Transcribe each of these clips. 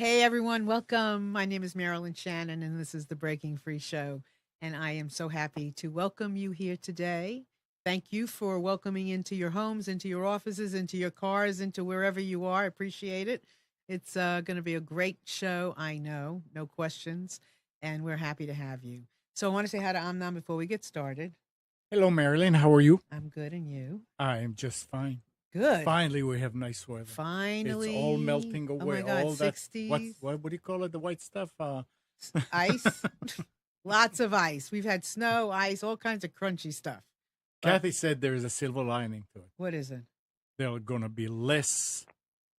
Hey everyone, welcome. My name is Marilyn Shannon, and this is the Breaking Free Show. And I am so happy to welcome you here today. Thank you for welcoming into your homes, into your offices, into your cars, into wherever you are. I appreciate it. It's going to be a great show, I know, no questions. And we're happy to have you. So I want to say hi to Amnon before we get started. Hello, Marilyn. How are you? I'm good, and you? I am just fine. Good. Finally, we have nice weather. Finally. It's all melting Oh away. my God, All that 60s. what do you call it? The white stuff. Ice. Lots of ice. We've had snow, ice, all kinds of crunchy stuff. But Kathy said there is a silver lining to it. what is it? There are going to be less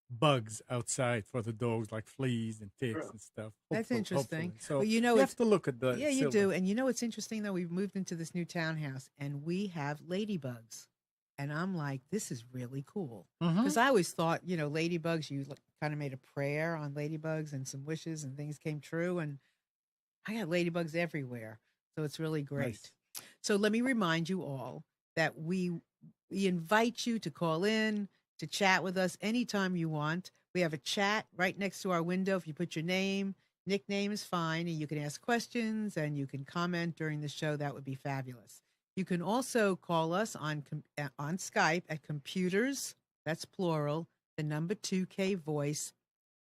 bugs outside for the dogs, like fleas and ticks and stuff. That's interesting. Hopefully. So Well, you have to look at the yeah, you silver. do. And you know what's interesting though? We've moved into this new townhouse and we have ladybugs. And I'm like, this is really cool. Because I always thought, ladybugs, you kind of made a prayer on ladybugs and some wishes and things came true. And I got ladybugs everywhere. So it's really great. Nice. So let me remind you all that we invite you to call in, to chat with us anytime you want. We have a chat right next to our window. If you put your name, nickname is fine, and you can ask questions and you can comment during the show. That would be fabulous. You can also call us on Skype at computers, that's plural, the number 2K voice,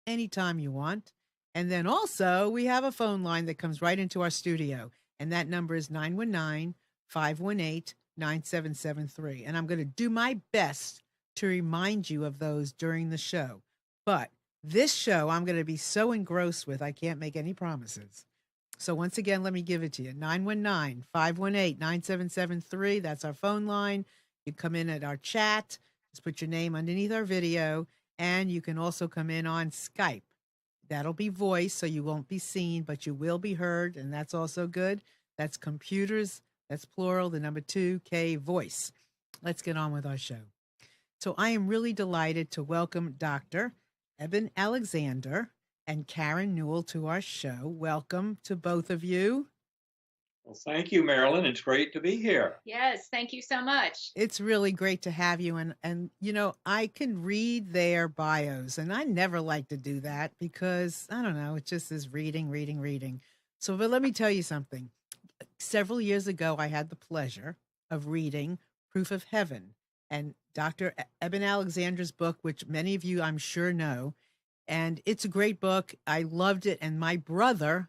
anytime you want. And then also, we have a phone line that comes right into our studio, and that number is 919-518-9773. And I'm going to do my best to remind you of those during the show. But this show, I'm going to be so engrossed with, I can't make any promises. So once again, let me give it to you. 919-518-9773. That's our phone line. You come in at our chat. Just put your name underneath our video. And you can also come in on Skype. That'll be voice, so you won't be seen, but you will be heard. And that's also good. That's computers. That's plural, the number 2K voice. Let's get on with our show. So I am really delighted to welcome Dr. Eben Alexander and Karen Newell to our show. Welcome to both of you. Well, thank you, Marilyn. It's great to be here. Yes, thank you so much. It's really great to have you. And I can read their bios, and I never like to do that because, I don't know, it just is reading. So, but let me tell you something. Several years ago, I had the pleasure of reading Proof of Heaven and Dr. Eben Alexander's book, which many of you, I'm sure, know. And it's a great book. I loved it. And my brother,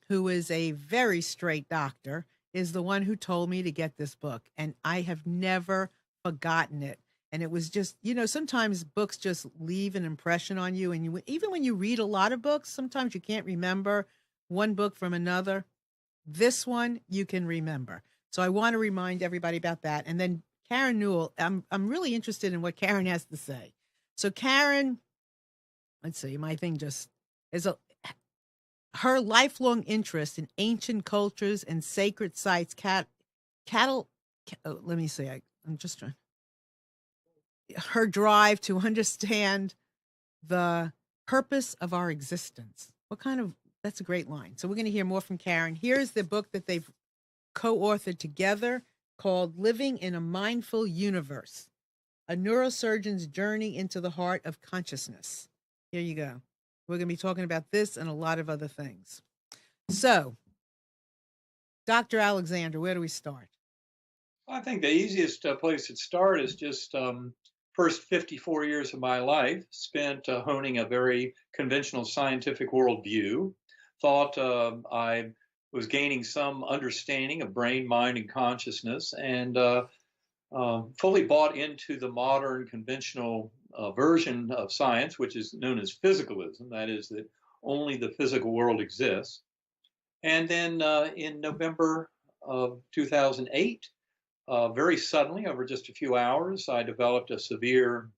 who is a very straight doctor, is the one who told me to get this book. And I have never forgotten it. And it was just, sometimes books just leave an impression on you. And even when you read a lot of books, sometimes you can't remember one book from another. This one you can remember. So I want to remind everybody about that. And then Karen Newell, I'm really interested in what Karen has to say. So Karen, let's see, my thing just is her lifelong interest in ancient cultures and sacred sites. Let me see. I'm just trying. Her drive to understand the purpose of our existence. That's a great line. So we're going to hear more from Karen. Here's the book that they've co-authored together called Living in a Mindful Universe, a neurosurgeon's journey into the heart of consciousness. Here you go. We're going to be talking about this and a lot of other things. So, Dr. Alexander, where do we start? I think the easiest place to start is just first 54 years of my life spent honing a very conventional scientific worldview. Thought I was gaining some understanding of brain, mind, and consciousness, and fully bought into the modern conventional version of science, which is known as physicalism. That is, that only the physical world exists. And then in November of 2008, very suddenly, over just a few hours, I developed a severe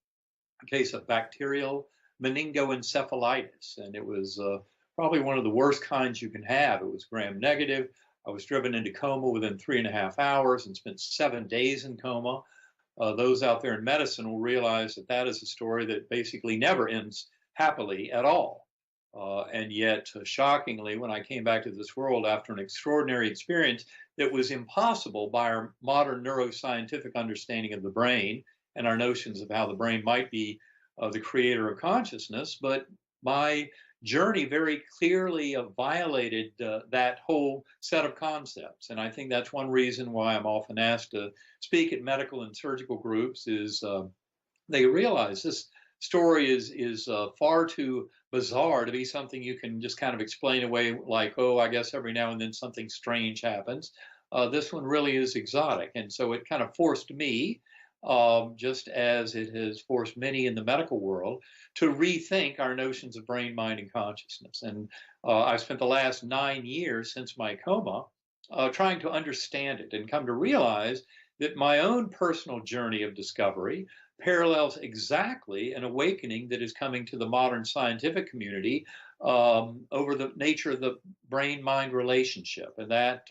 case of bacterial meningoencephalitis. And it was probably one of the worst kinds you can have. It was gram negative. I was driven into coma within 3.5 hours and spent 7 days in coma. Those out there in medicine will realize that that is a story that basically never ends happily at all. And yet, shockingly, when I came back to this world after an extraordinary experience that was impossible by our modern neuroscientific understanding of the brain and our notions of how the brain might be the creator of consciousness, but my journey very clearly violated that whole set of concepts. And I think that's one reason why I'm often asked to speak at medical and surgical groups is they realize this story is far too bizarre to be something you can just kind of explain away like, oh, I guess every now and then something strange happens. This one really is exotic. And so it kind of forced me, just as it has forced many in the medical world, to rethink our notions of brain, mind, and consciousness. And I've spent the last 9 years since my coma trying to understand it and come to realize that my own personal journey of discovery parallels exactly an awakening that is coming to the modern scientific community over the nature of the brain mind relationship. And that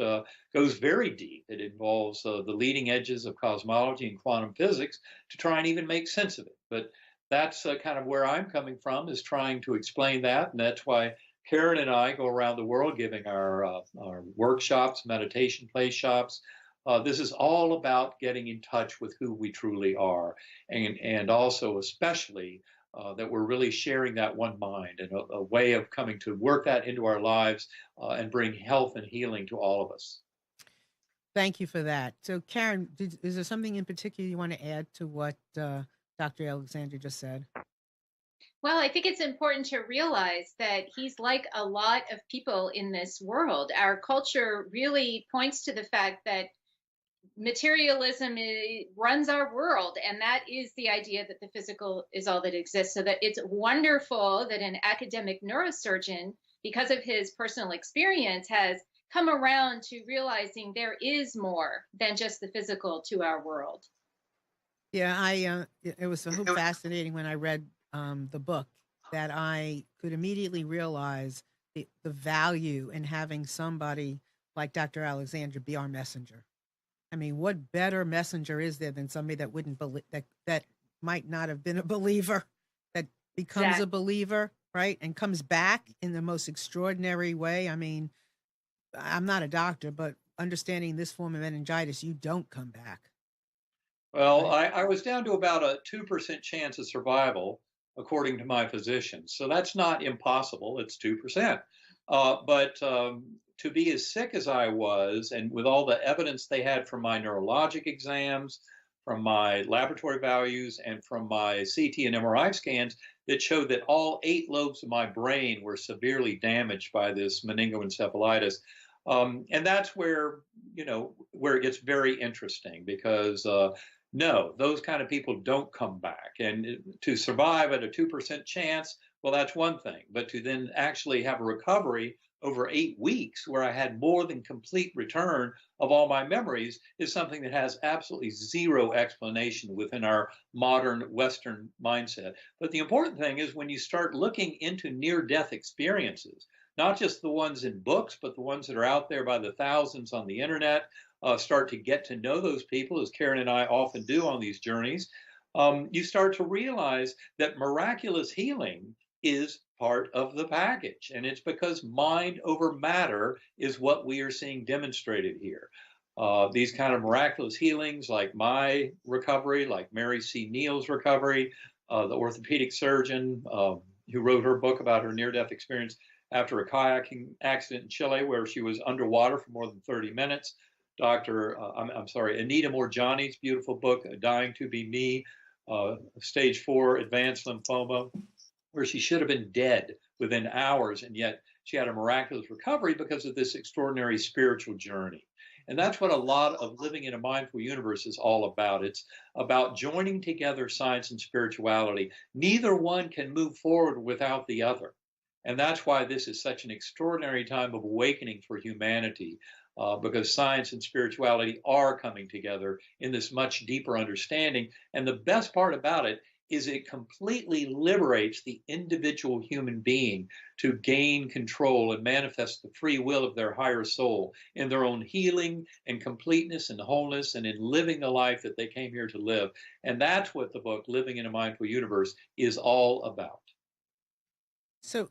goes very deep. It involves the leading edges of cosmology and quantum physics to try and even make sense of it. But that's kind of where I'm coming from, is trying to explain that. And that's why Karen and I go around the world giving our workshops, meditation play shops. This is all about getting in touch with who we truly are, and also especially that we're really sharing that one mind, and a way of coming to work that into our lives and bring health and healing to all of us. Thank you for that. So, Karen, is there something in particular you want to add to what Dr. Alexander just said? Well, I think it's important to realize that he's like a lot of people in this world. Our culture really points to the fact that materialism runs our world, and that is the idea that the physical is all that exists. So that it's wonderful that an academic neurosurgeon, because of his personal experience, has come around to realizing there is more than just the physical to our world. Yeah, it was so fascinating when I read the book that I could immediately realize the value in having somebody like Dr. Alexander be our messenger. I mean, what better messenger is there than somebody that wouldn't believe, that might not have been a believer, that becomes a believer, right? And comes back in the most extraordinary way. I mean, I'm not a doctor, but understanding this form of meningitis, you don't come back. Well, I was down to about a 2% chance of survival, according to my physician. So that's not impossible. It's 2%. But to be as sick as I was, and with all the evidence they had from my neurologic exams, from my laboratory values, and from my CT and MRI scans that showed that all 8 lobes of my brain were severely damaged by this meningoencephalitis. And that's where, where it gets very interesting, because no, those kind of people don't come back. And to survive at a 2% chance, well, that's one thing. But to then actually have a recovery over 8 weeks where I had more than complete return of all my memories is something that has absolutely zero explanation within our modern Western mindset. But the important thing is when you start looking into near-death experiences, not just the ones in books, but the ones that are out there by the thousands on the internet, start to get to know those people, as Karen and I often do on these journeys, you start to realize that miraculous healing is part of the package. And it's because mind over matter is what we are seeing demonstrated here. These kind of miraculous healings, like my recovery, like Mary C. Neal's recovery, the orthopedic surgeon who wrote her book about her near-death experience after a kayaking accident in Chile where she was underwater for more than 30 minutes. Anita Morjani's beautiful book, Dying to Be Me, stage 4 advanced lymphoma, where she should have been dead within hours, and yet she had a miraculous recovery because of this extraordinary spiritual journey. And that's what a lot of Living in a Mindful Universe is all about. It's about joining together science and spirituality. Neither one can move forward without the other. And that's why this is such an extraordinary time of awakening for humanity, because science and spirituality are coming together in this much deeper understanding. And the best part about it is it completely liberates the individual human being to gain control and manifest the free will of their higher soul in their own healing and completeness and wholeness, and in living the life that they came here to live. And that's what the book Living in a Mindful Universe is all about. So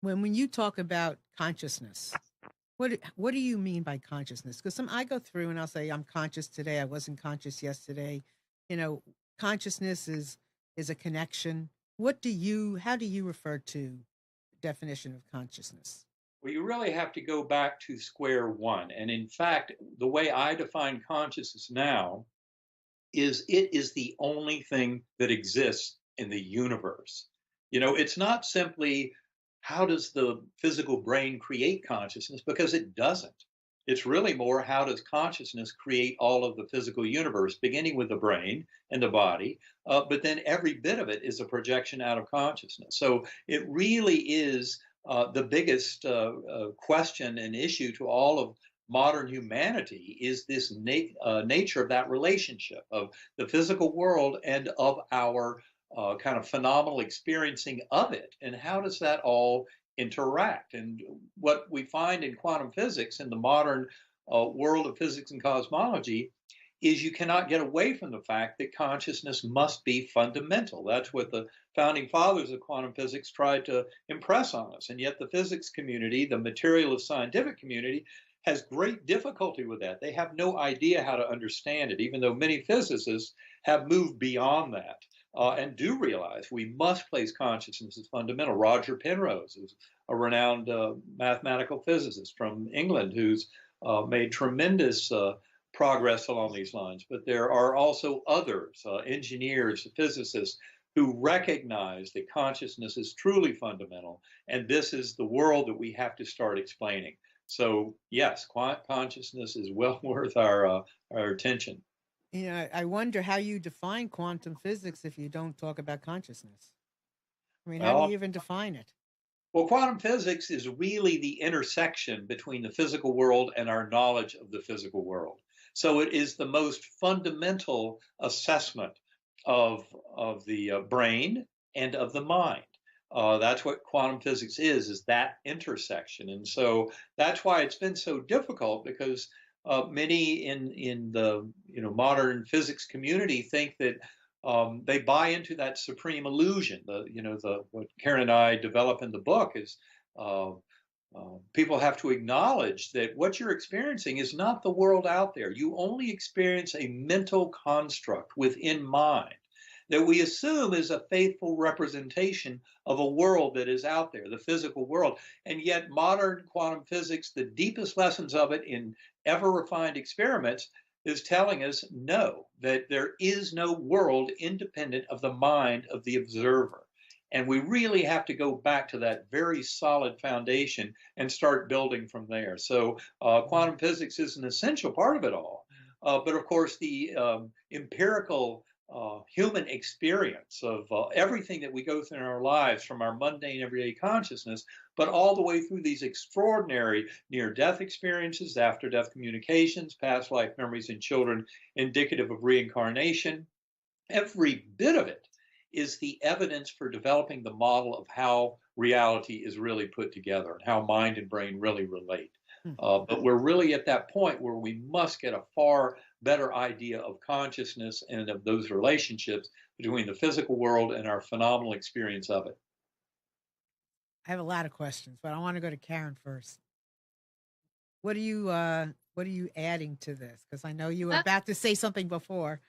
when you talk about consciousness, what do you mean by consciousness? Because I go through and I'll say, I'm conscious today, I wasn't conscious yesterday. Consciousness is a connection. How do you refer to definition of consciousness? Well, you really have to go back to square one. And in fact, the way I define consciousness now is it is the only thing that exists in the universe. It's not simply how does the physical brain create consciousness, because it doesn't. It's really more how does consciousness create all of the physical universe, beginning with the brain and the body, but then every bit of it is a projection out of consciousness. So it really is the biggest question and issue to all of modern humanity is this nature of that relationship of the physical world and of our kind of phenomenal experiencing of it. And how does that all interact? And what we find in quantum physics, in the modern world of physics and cosmology, is you cannot get away from the fact that consciousness must be fundamental. That's what the founding fathers of quantum physics tried to impress on us. And yet the physics community, the materialist scientific community, has great difficulty with that. They have no idea how to understand it, even though many physicists have moved beyond that and do realize we must place consciousness as fundamental. Roger Penrose is a renowned mathematical physicist from England who's made tremendous progress along these lines. But there are also others, engineers, physicists, who recognize that consciousness is truly fundamental, and this is the world that we have to start explaining. So yes, consciousness is well worth our attention. I wonder how you define quantum physics if you don't talk about consciousness. I mean, how do you even define it? Well, quantum physics is really the intersection between the physical world and our knowledge of the physical world. So it is the most fundamental assessment of the brain and of the mind. That's what quantum physics is that intersection. And so that's why it's been so difficult, because many in the modern physics community think that they buy into that supreme illusion. What Karen and I develop in the book is people have to acknowledge that what you're experiencing is not the world out there. You only experience a mental construct within mind that we assume is a faithful representation of a world that is out there, the physical world. And yet modern quantum physics, the deepest lessons of it in ever refined experiments, is telling us no, that there is no world independent of the mind of the observer. And we really have to go back to that very solid foundation and start building from there. So quantum physics is an essential part of it all. But of course, the empirical human experience of everything that we go through in our lives, from our mundane everyday consciousness, but all the way through these extraordinary near-death experiences, after-death communications, past life memories in children indicative of reincarnation. Every bit of it is the evidence for developing the model of how reality is really put together and how mind and brain really relate. But we're really at that point where we must get a far better idea of consciousness and of those relationships between the physical world and our phenomenal experience of it. I have a lot of questions, but I want to go to Karen first. What are you adding to this? Because I know you were about to say something before.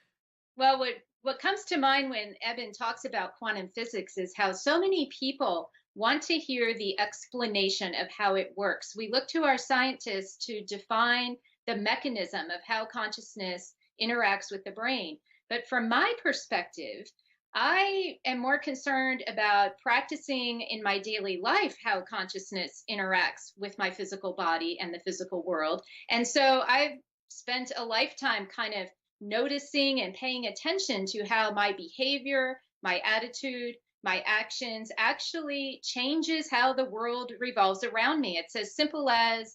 Well, what comes to mind when Eben talks about quantum physics is how so many people want to hear the explanation of how it works. We look to our scientists to define the mechanism of how consciousness interacts with the brain. But from my perspective, I am more concerned about practicing in my daily life how consciousness interacts with my physical body and the physical world. And so I've spent a lifetime kind of noticing and paying attention to how my behavior, my attitude, my actions actually changes how the world revolves around me. It's as simple as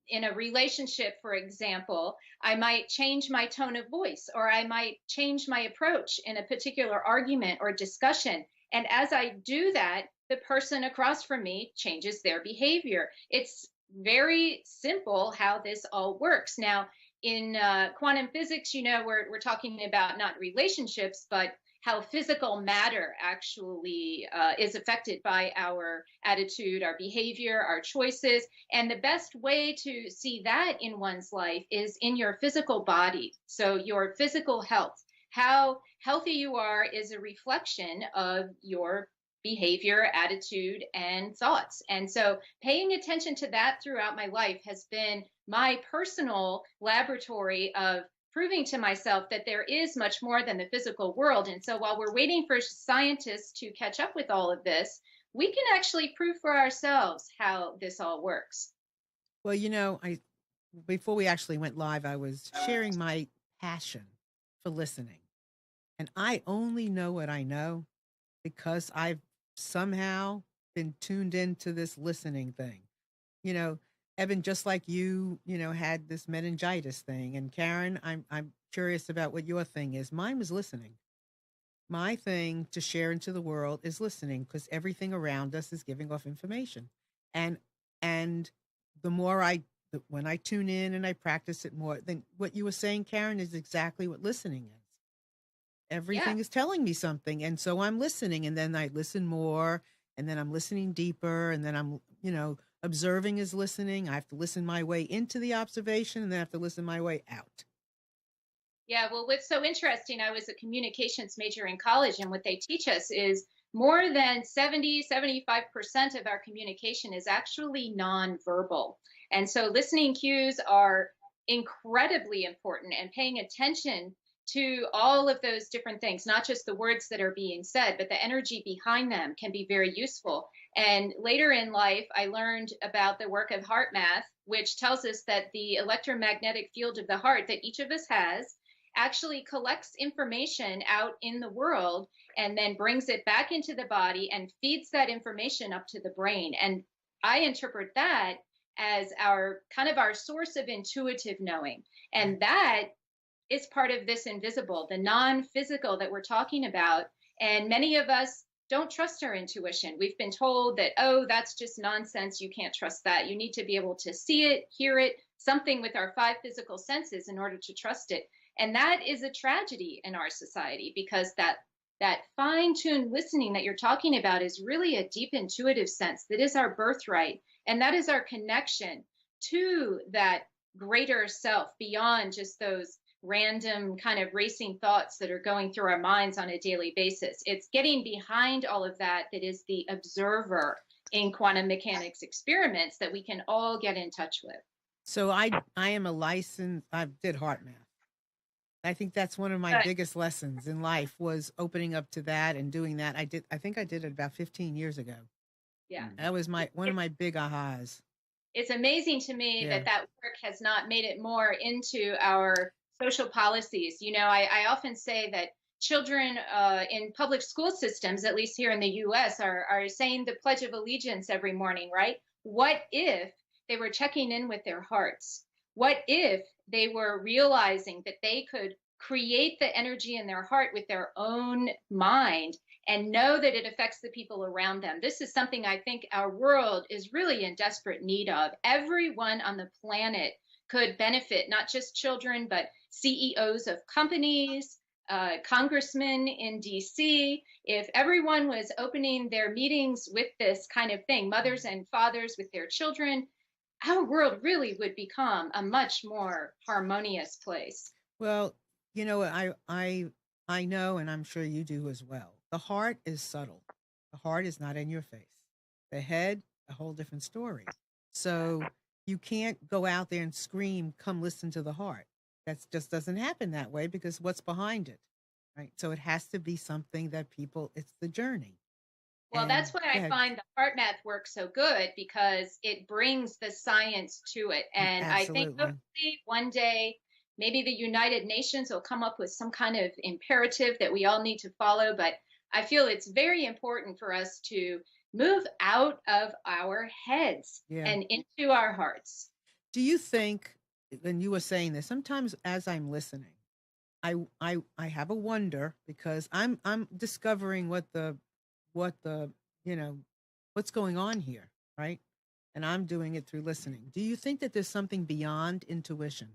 in a relationship, for example, I might change my tone of voice, or I might change my approach in a particular argument or discussion. And as I do that, the person across from me changes their behavior. It's very simple how this all works. Now, in quantum physics, we're talking about not relationships, but how physical matter actually is affected by our attitude, our behavior, our choices. And the best way to see that in one's life is in your physical body. So your physical health, how healthy you are is a reflection of your behavior, attitude, and thoughts. And so paying attention to that throughout my life has been my personal laboratory of proving to myself that there is much more than the physical world. And so while we're waiting for scientists to catch up with all of this, we can actually prove for ourselves how this all works. Well, before we actually went live, I was sharing my passion for listening. And I only know what I know because I've somehow been tuned into this listening thing. Eben, just like you, had this meningitis thing. And Karen, I'm curious about what your thing is. Mine was listening. My thing to share into the world is listening, because everything around us is giving off information. And the more when I tune in and I practice it more, then what you were saying, Karen, is exactly what listening is. Everything is telling me something. And so I'm listening, and then I listen more, and then I'm listening deeper, and then I'm, observing is listening. I have to listen my way into the observation, and then I have to listen my way out. Yeah, well, what's so interesting, I was a communications major in college, and what they teach us is more than 75% of our communication is actually nonverbal. And so listening cues are incredibly important, and paying attention to all of those different things, not just the words that are being said, but the energy behind them can be very useful. And later in life, I learned about the work of heart math, which tells us that the electromagnetic field of the heart that each of us has actually collects information out in the world and then brings it back into the body and feeds that information up to the brain. And I interpret that as our source of intuitive knowing. And that is part of this invisible, the non-physical that we're talking about. And many of us don't trust our intuition. We've been told that, oh, that's just nonsense. You can't trust that. You need to be able to see it, hear it, something with our 5 physical senses in order to trust it. And that is a tragedy in our society, because that fine-tuned listening that you're talking about is really a deep intuitive sense that is our birthright. And that is our connection to that greater self beyond just those random kind of racing thoughts that are going through our minds on a daily basis. It's getting behind all of that is the observer in quantum mechanics experiments that we can all get in touch with. So I am I did heart math. I think that's one of my biggest lessons in life, was opening up to that and doing that. I think I did it about 15 years ago. Yeah. That was one of my big ahas. It's amazing to me that work has not made it more into our social policies. I often say that children in public school systems, at least here in the US, are saying the Pledge of Allegiance every morning, right? What if they were checking in with their hearts? What if they were realizing that they could create the energy in their heart with their own mind and know that it affects the people around them? This is something I think our world is really in desperate need of. Everyone on the planet could benefit, not just children, but CEOs of companies, congressmen in DC. If everyone was opening their meetings with this kind of thing, mothers and fathers with their children, our world really would become a much more harmonious place. Well, I know, and I'm sure you do as well. The heart is subtle. The heart is not in your face. The head, a whole different story. So you can't go out there and scream, "Come listen to the heart." That just doesn't happen that way, because what's behind it, right? So it has to be something that it's the journey. Well, that's why I find the heart math work so good, because it brings the science to it. And I think hopefully one day, maybe the United Nations will come up with some kind of imperative that we all need to follow. But I feel it's very important for us to move out of our heads and into our hearts. Do you think, and you were saying this, sometimes as I'm listening, I have a wonder, because I'm discovering what's going on here, right? And I'm doing it through listening. Do you think that there's something beyond intuition?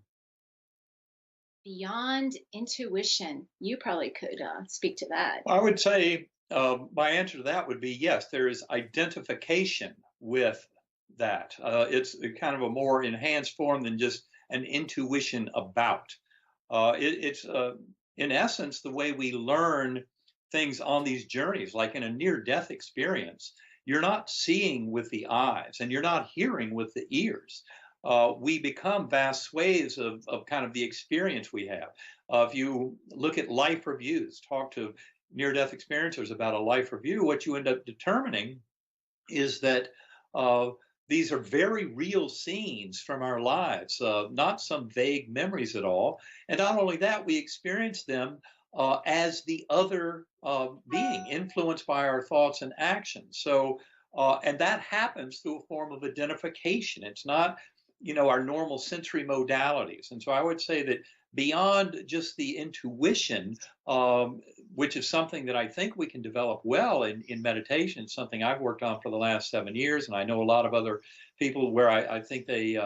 Beyond intuition? You probably could speak to that. I would say my answer to that would be yes, there is identification with that. It's kind of a more enhanced form than just an intuition about. It's in essence the way we learn things on these journeys, like in a near-death experience, you're not seeing with the eyes and you're not hearing with the ears. We become vast swathes of kind of the experience we have. If you look at life reviews, talk to near-death experiencers about a life review, what you end up determining is that these are very real scenes from our lives, not some vague memories at all. And not only that, we experience them as the other being, influenced by our thoughts and actions. So, and that happens through a form of identification. It's not, our normal sensory modalities. And so I would say that beyond just the intuition, which is something that I think we can develop well in meditation, something I've worked on for the last 7 years, and I know a lot of other people where I think they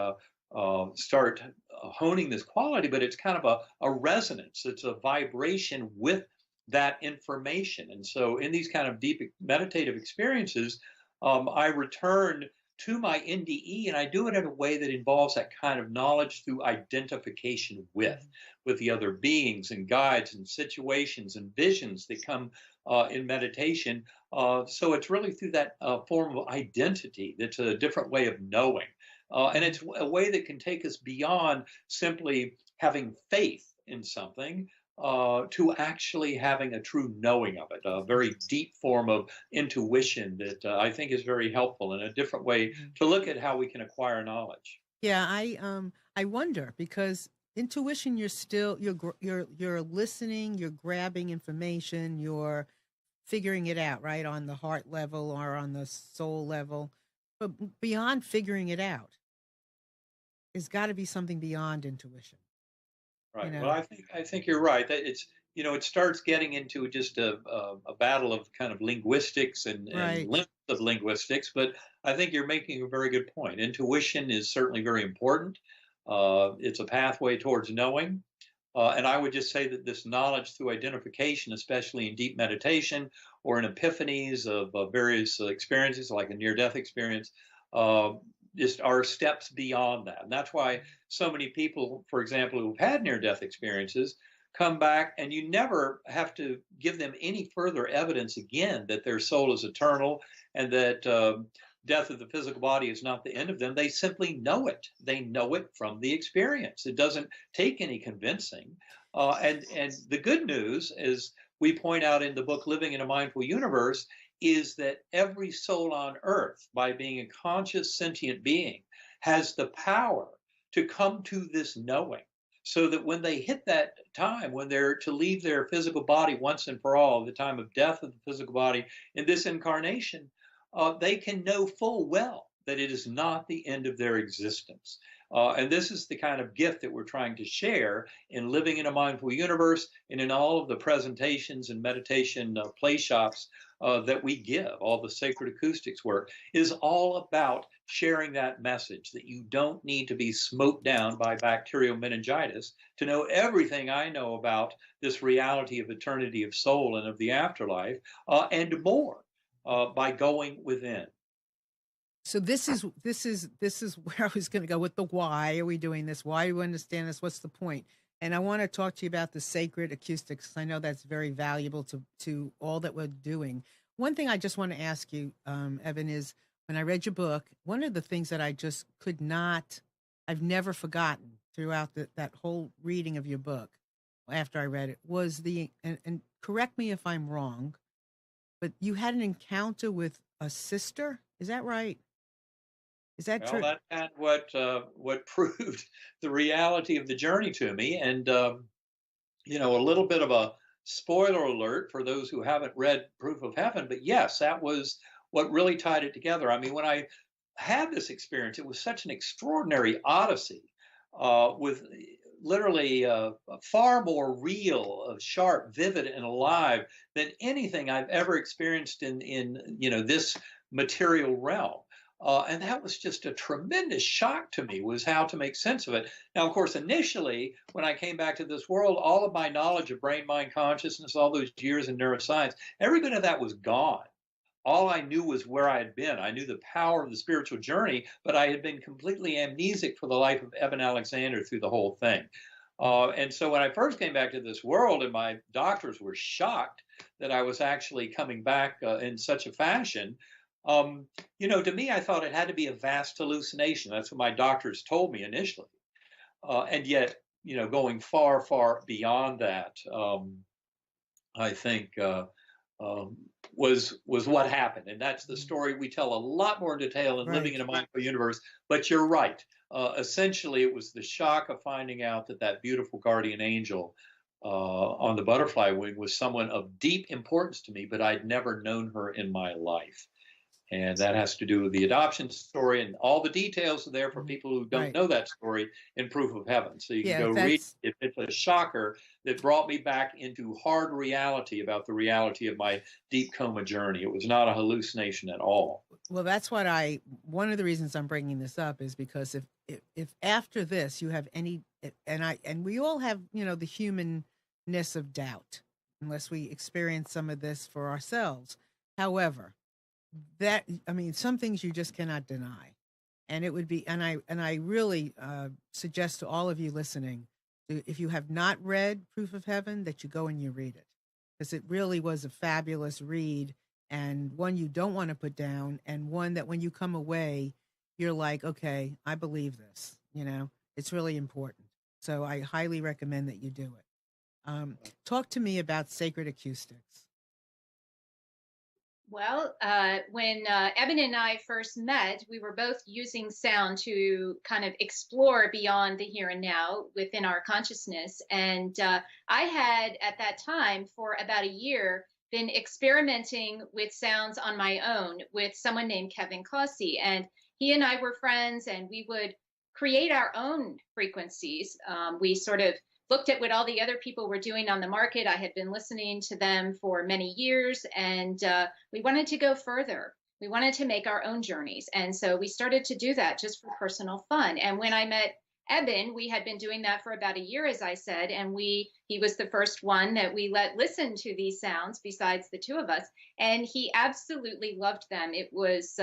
start honing this quality, but it's kind of a resonance. It's a vibration with that information. And so in these kind of deep meditative experiences, I return to my NDE, and I do it in a way that involves that kind of knowledge through identification with the other beings and guides and situations and visions that come in meditation. So it's really through that form of identity that's a different way of knowing. And it's a way that can take us beyond simply having faith in something to actually having a true knowing of it, a very deep form of intuition that I think is very helpful and a different way to look at how we can acquire knowledge. Yeah, I wonder because intuition, you're listening, you're grabbing information, you're figuring it out, right, on the heart level or on the soul level. But beyond figuring it out, there's got to be something beyond intuition. Right. Well, I think you're right. That it's it starts getting into just a battle of kind of linguistics and limits of linguistics. But I think you're making a very good point. Intuition is certainly very important. It's a pathway towards knowing. And I would just say that this knowledge through identification, especially in deep meditation or in epiphanies of various experiences, like a near-death experience, just are steps beyond that. And that's why so many people, for example, who've had near-death experiences come back, and you never have to give them any further evidence again that their soul is eternal and that death of the physical body is not the end of them. They simply know it. They know it from the experience. It doesn't take any convincing. And the good news, as we point out in the book Living in a Mindful Universe, is that every soul on earth, by being a conscious sentient being, has the power to come to this knowing, so that when they hit that time, when they're to leave their physical body once and for all, the time of death of the physical body in this incarnation, they can know full well that it is not the end of their existence. And this is the kind of gift that we're trying to share in Living in a Mindful Universe and in all of the presentations and meditation play shops that we give, all the sacred acoustics work, is all about sharing that message that you don't need to be smoked down by bacterial meningitis to know everything I know about this reality of eternity of soul and of the afterlife and more by going within. So this is where I was going to go with the why are we doing this? Why do we understand this? What's the point? And I want to talk to you about the sacred acoustics. I know that's very valuable to all that we're doing. One thing I just want to ask you, Eben, is when I read your book, one of the things that I just I've never forgotten throughout that whole reading of your book after I read it was and correct me if I'm wrong, but you had an encounter with a sister. Is that right? Is that true? Well, that's what proved the reality of the journey to me. And, a little bit of a spoiler alert for those who haven't read Proof of Heaven. But yes, that was what really tied it together. I mean, when I had this experience, it was such an extraordinary odyssey with literally far more real, sharp, vivid, and alive than anything I've ever experienced in this material realm. And that was just a tremendous shock to me, was how to make sense of it. Now, of course, initially, when I came back to this world, all of my knowledge of brain, mind, consciousness, all those years in neuroscience, every bit of that was gone. All I knew was where I had been. I knew the power of the spiritual journey, but I had been completely amnesic for the life of Eben Alexander through the whole thing. And so when I first came back to this world and my doctors were shocked that I was actually coming back in such a fashion. To me, I thought it had to be a vast hallucination. That's what my doctors told me initially. And yet, going far, far beyond that, I think was what happened, and that's the story we tell a lot more detail in Living in a Mindful Universe. But you're right. Essentially, it was the shock of finding out that beautiful guardian angel on the butterfly wing was someone of deep importance to me, but I'd never known her in my life. And that has to do with the adoption story, and all the details are there for people who don't know that story in Proof of Heaven. So you can go read it. It's a shocker that brought me back into hard reality about the reality of my deep coma journey. It was not a hallucination at all. Well, that's what one of the reasons I'm bringing this up is because if after this you have any, and we all have, the humanness of doubt, unless we experience some of this for ourselves. However, some things you just cannot deny, and it would be, and I really suggest to all of you listening, if you have not read Proof of Heaven, that you go and you read it, because it really was a fabulous read, and one you don't want to put down, and one that when you come away, you're like, okay, I believe this. It's really important. So I highly recommend that you do it. Talk to me about sacred acoustics. Well, when Eben and I first met, we were both using sound to kind of explore beyond the here and now within our consciousness. And I had, at that time, for about a year, been experimenting with sounds on my own with someone named Kevin Causey. And he and I were friends, and we would create our own frequencies. We sort of looked at what all the other people were doing on the market. I had been listening to them for many years, and we wanted to go further. We wanted to make our own journeys. And so we started to do that just for personal fun. And when I met Eben, we had been doing that for about a year, as I said, and he was the first one that we let listen to these sounds besides the two of us. And he absolutely loved them. It was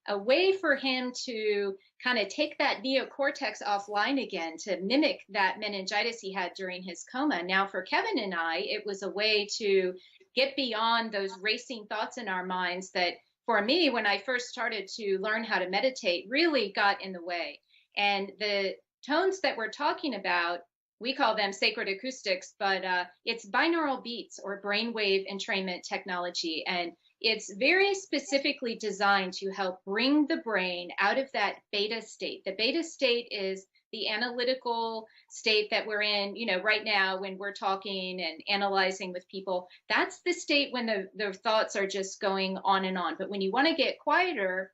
a way for him to kind of take that neocortex offline again, to mimic that meningitis he had during his coma. Now, for Kevin and I, it was a way to get beyond those racing thoughts in our minds that, for me, when I first started to learn how to meditate, really got in the way. And the tones that we're talking about, we call them sacred acoustics, but it's binaural beats or brainwave entrainment technology. And it's very specifically designed to help bring the brain out of that beta state. The beta state is the analytical state that we're in, right now when we're talking and analyzing with people. That's the state when the thoughts are just going on and on. But when you want to get quieter,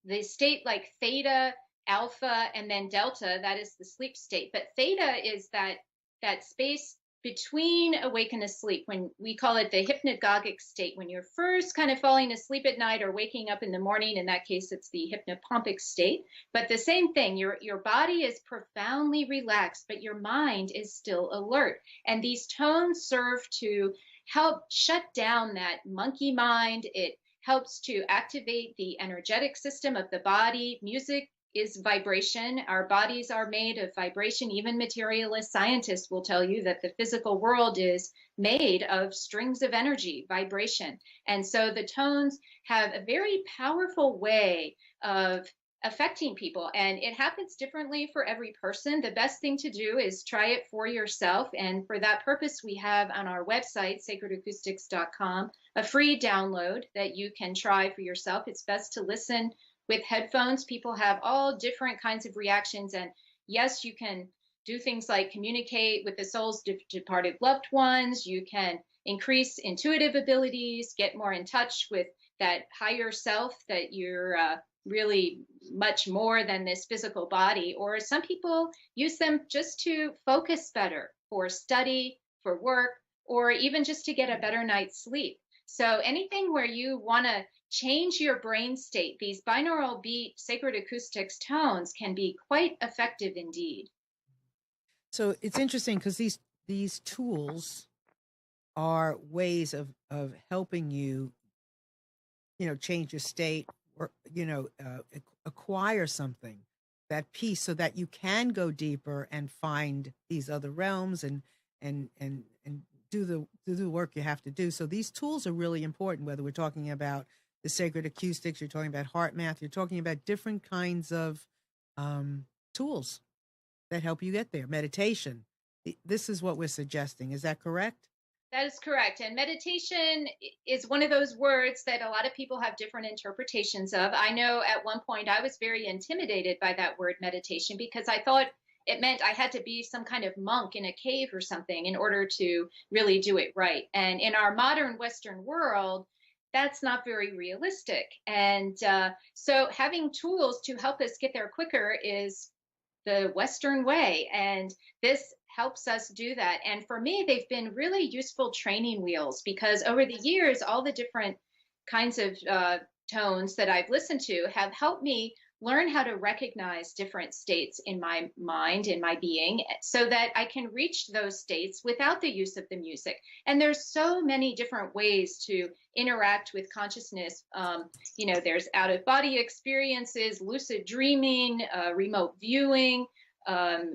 the state like theta, alpha, and then delta, that is the sleep state. But theta is that space between awake and asleep, when we call it the hypnagogic state, when you're first kind of falling asleep at night or waking up in the morning. In that case, it's the hypnopompic state. But the same thing, your body is profoundly relaxed, but your mind is still alert. And these tones serve to help shut down that monkey mind. It helps to activate the energetic system of the body. Music is vibration. Our bodies are made of vibration. Even materialist scientists will tell you that the physical world is made of strings of energy, vibration. And so the tones have a very powerful way of affecting people, and it happens differently for every person. The best thing to do is try it for yourself. And for that purpose, we have on our website, sacredacoustics.com, a free download that you can try for yourself. It's best to listen with headphones. People have all different kinds of reactions. And yes, you can do things like communicate with the soul's departed loved ones. You can increase intuitive abilities, get more in touch with that higher self, that you're really much more than this physical body. Or some people use them just to focus better, for study, for work, or even just to get a better night's sleep. So anything where you want to change your brain state, these binaural beat sacred acoustics tones can be quite effective indeed. So it's interesting because these tools are ways of helping you, change your state, or acquire something, that peace, so that you can go deeper and find these other realms and do the work you have to do. So these tools are really important, whether we're talking about the sacred acoustics, you're talking about heart math, you're talking about different kinds of tools that help you get there. Meditation. This is what we're suggesting. Is that correct? That is correct. And meditation is one of those words that a lot of people have different interpretations of. I know at one point I was very intimidated by that word meditation because I thought it meant I had to be some kind of monk in a cave or something in order to really do it right. And in our modern Western world, that's not very realistic. And so having tools to help us get there quicker is the Western way. And this helps us do that. And for me, they've been really useful training wheels because over the years, all the different kinds of tones that I've listened to have helped me learn how to recognize different states in my mind, in my being, so that I can reach those states without the use of the music. And there's so many different ways to interact with consciousness. There's out-of-body experiences, lucid dreaming, remote viewing,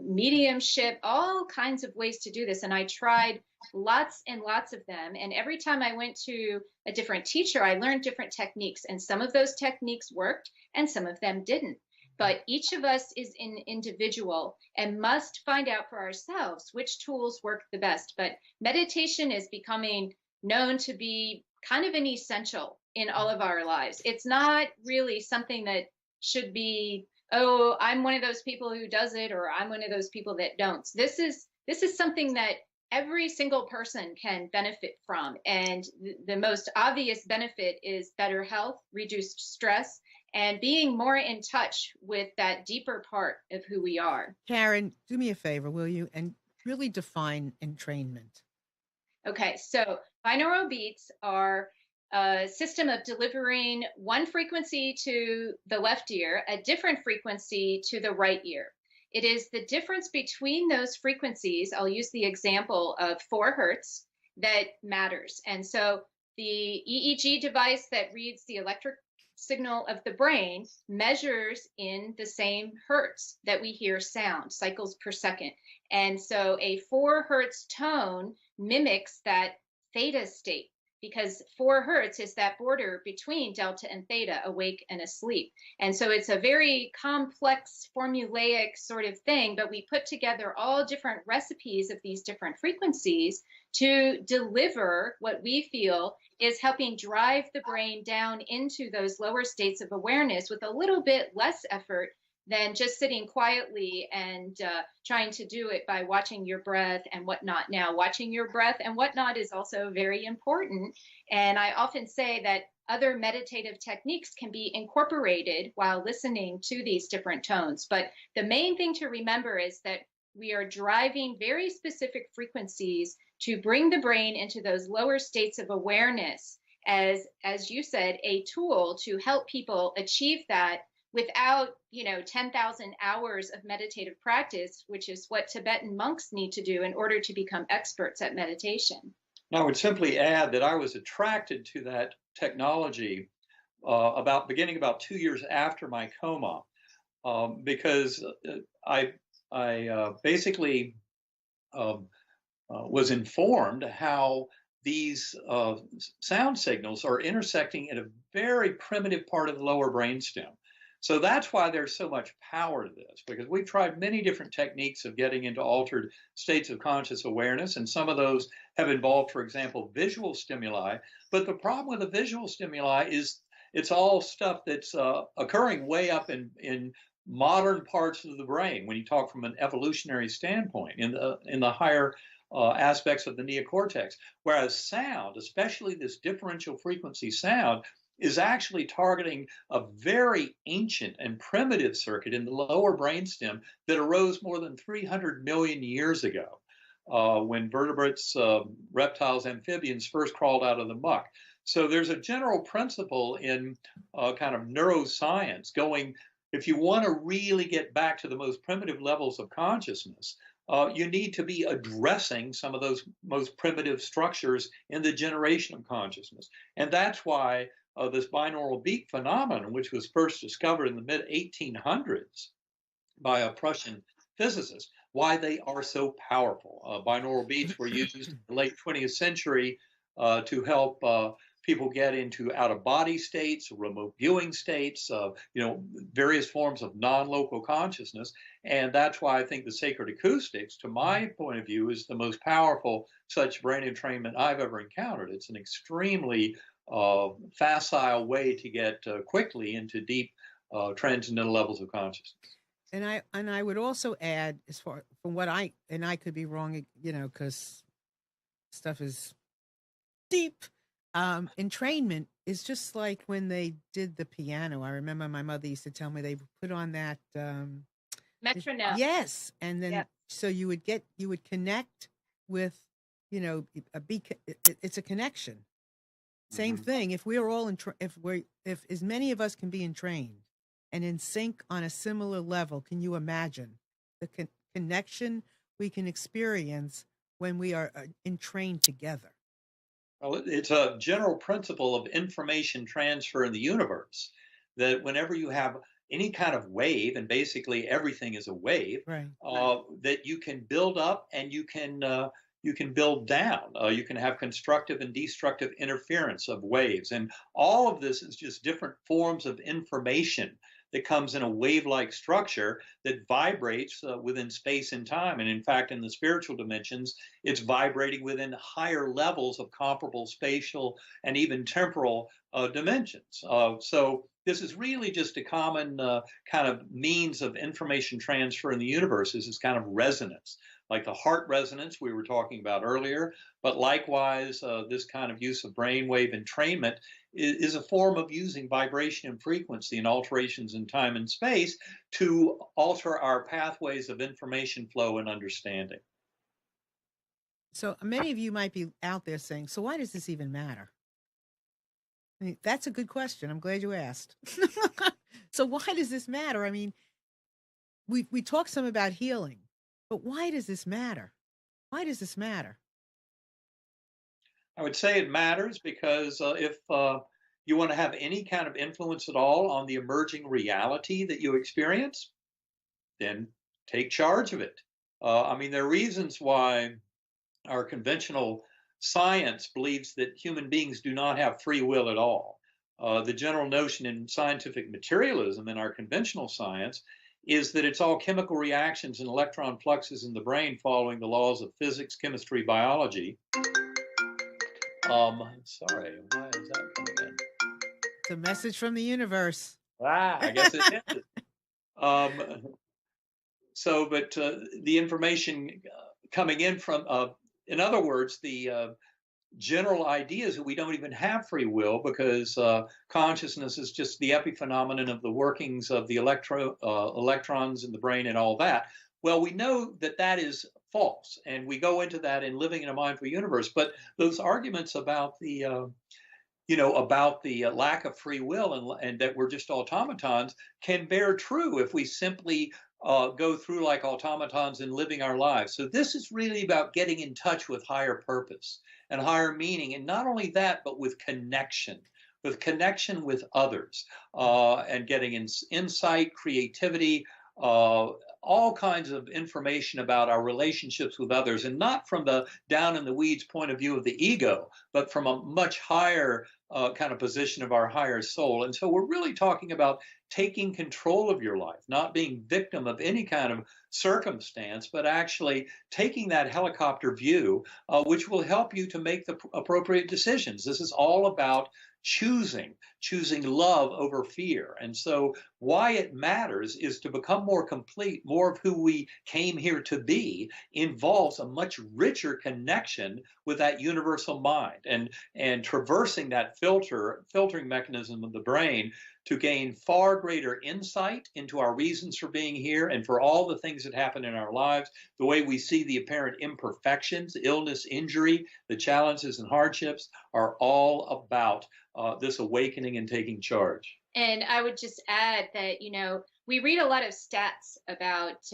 mediumship, all kinds of ways to do this. And I tried lots and lots of them. And every time I went to a different teacher, I learned different techniques. And some of those techniques worked and some of them didn't. But each of us is an individual and must find out for ourselves which tools work the best. But meditation is becoming known to be kind of an essential in all of our lives. It's not really something that should be, oh, I'm one of those people who does it, or I'm one of those people that don't. This is something that every single person can benefit from. And the most obvious benefit is better health, reduced stress, and being more in touch with that deeper part of who we are. Karen, do me a favor, will you? And really define entrainment. Okay, so binaural beats are a system of delivering one frequency to the left ear, a different frequency to the right ear. It is the difference between those frequencies, I'll use the example of 4 hertz, that matters. And so the EEG device that reads the electric signal of the brain measures in the same hertz that we hear sound, cycles per second. And so a 4 hertz tone mimics that theta state, because 4 hertz is that border between delta and theta, awake and asleep. And so it's a very complex, formulaic sort of thing, but we put together all different recipes of these different frequencies to deliver what we feel is helping drive the brain down into those lower states of awareness with a little bit less effort than just sitting quietly and trying to do it by watching your breath and whatnot. Now, watching your breath and whatnot is also very important. And I often say that other meditative techniques can be incorporated while listening to these different tones. But the main thing to remember is that we are driving very specific frequencies to bring the brain into those lower states of awareness as you said, a tool to help people achieve that without 10,000 hours of meditative practice, which is what Tibetan monks need to do in order to become experts at meditation. Now, I would simply add that I was attracted to that technology beginning about 2 years after my coma, because I basically was informed how these sound signals are intersecting in a very primitive part of the lower brainstem. So that's why there's so much power to this, because we've tried many different techniques of getting into altered states of conscious awareness, and some of those have involved, for example, visual stimuli. But the problem with the visual stimuli is it's all stuff that's occurring way up in modern parts of the brain when you talk from an evolutionary standpoint in the higher aspects of the neocortex, whereas sound, especially this differential frequency sound, is actually targeting a very ancient and primitive circuit in the lower brainstem that arose more than 300 million years ago, when vertebrates, reptiles, amphibians first crawled out of the muck. So there's a general principle in kind of neuroscience going, if you want to really get back to the most primitive levels of consciousness, you need to be addressing some of those most primitive structures in the generation of consciousness. And that's why this binaural beat phenomenon, which was first discovered in the mid-1800s by a Prussian physicist, why they are so powerful. Binaural beats were used in the late 20th century to help people get into out-of-body states, remote viewing states, various forms of non-local consciousness. And that's why I think the sacred acoustics, to my point of view, is the most powerful such brain entrainment I've ever encountered. It's an extremely facile way to get quickly into deep transcendental levels of consciousness. And I would also add, as far from what I could be wrong, because stuff is deep. Entrainment is just like when they did the piano. I remember my mother used to tell me they put on that metronome. Yes, and then so you would connect with, it's a connection. Same thing. If we are all if as many of us can be entrained and in sync on a similar level, can you imagine the connection we can experience when we are entrained together? Well, it's a general principle of information transfer in the universe that whenever you have any kind of wave, and basically everything is a wave, right. That you can build up and you can build down. You can have constructive and destructive interference of waves. And all of this is just different forms of information that comes in a wave-like structure that vibrates within space and time. And in fact, in the spiritual dimensions, it's vibrating within higher levels of comparable spatial and even temporal dimensions. So this is really just a common kind of means of information transfer in the universe. This is kind of resonance, like the heart resonance we were talking about earlier. But likewise, this kind of use of brainwave entrainment is a form of using vibration and frequency and alterations in time and space to alter our pathways of information flow and understanding. So many of you might be out there saying, so why does this even matter? I mean, that's a good question. I'm glad you asked. So why does this matter? I mean, we talk some about healing, but why does this matter? Why does this matter? I would say it matters because if you want to have any kind of influence at all on the emerging reality that you experience, then take charge of it. I mean, there are reasons why our conventional science believes that human beings do not have free will at all. The general notion in scientific materialism in our conventional science is that it's all chemical reactions and electron fluxes in the brain following the laws of physics, chemistry, biology. Sorry, why is that coming in? It's a message from the universe. I guess it is. But the information coming in from, in other words, the general idea is that we don't even have free will because consciousness is just the epiphenomenon of the workings of the electrons in the brain and all that. Well, we know that that is false, and we go into that in Living in a Mindful Universe. But those arguments about the lack of free will and that we're just automatons can bear true if we simply go through like automatons and living our lives. So this is really about getting in touch with higher purpose and higher meaning. And not only that, but with connection with others and getting insight, creativity, all kinds of information about our relationships with others, and not from the down in the weeds point of view of the ego, but from a much higher kind of position of our higher soul. And so we're really talking about taking control of your life, not being victim of any kind of circumstance, but actually taking that helicopter view, which will help you to make the appropriate decisions. This is all about choosing love over fear. And so why it matters is to become more complete. More of who we came here to be involves a much richer connection with that universal mind and traversing that filtering mechanism of the brain to gain far greater insight into our reasons for being here and for all the things that happen in our lives, the way we see the apparent imperfections, illness, injury, the challenges and hardships are all about this awakening and taking charge. And I would just add that, we read a lot of stats about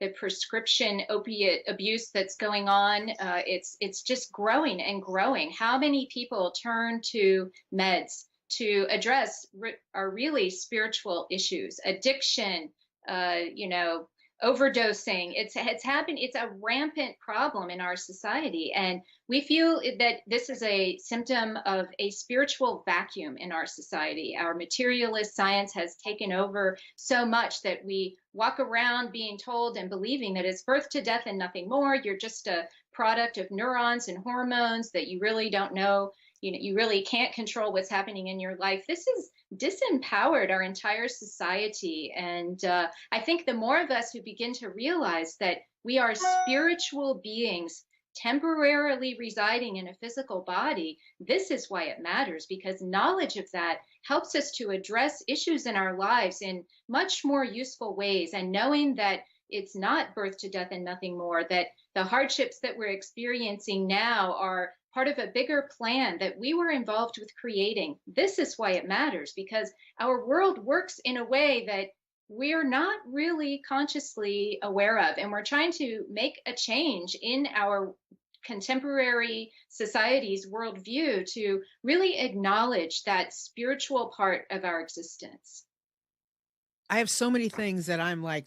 the prescription opiate abuse that's going on. It's just growing and growing. How many people turn to meds to address our really spiritual issues, addiction, overdosing. It's happened. It's a rampant problem in our society, and we feel that this is a symptom of a spiritual vacuum in our society. Our materialist science has taken over so much that we walk around being told and believing that it's birth to death and nothing more. You're just a product of neurons and hormones, that you really don't know. You really can't control what's happening in your life. This has disempowered our entire society. And I think the more of us who begin to realize that we are spiritual beings temporarily residing in a physical body, this is why it matters, because knowledge of that helps us to address issues in our lives in much more useful ways. And knowing that it's not birth to death and nothing more, that the hardships that we're experiencing now are part of a bigger plan that we were involved with creating. This is why it matters, because our world works in a way that we're not really consciously aware of. And we're trying to make a change in our contemporary society's worldview to really acknowledge that spiritual part of our existence. I have so many things that I'm like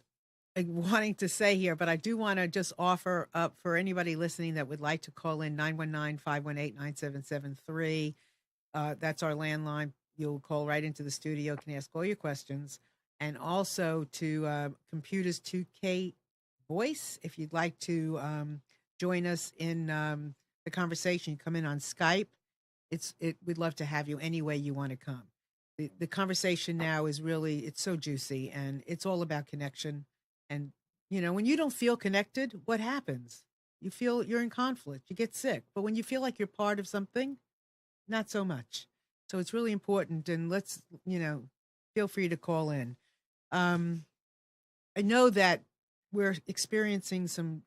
wanting to say here, but I do want to just offer up for anybody listening that would like to call in 919-518-9773. That's our landline. You'll call right into the studio, can ask all your questions. And also to Computers 2K Voice, if you'd like to join us in the conversation, you come in on Skype. We'd love to have you any way you want to come. The conversation now is really, it's so juicy, and it's all about connection. And, when you don't feel connected, what happens? You feel you're in conflict, you get sick. But when you feel like you're part of something, not so much. So it's really important. And let's, feel free to call in. I know that we're experiencing some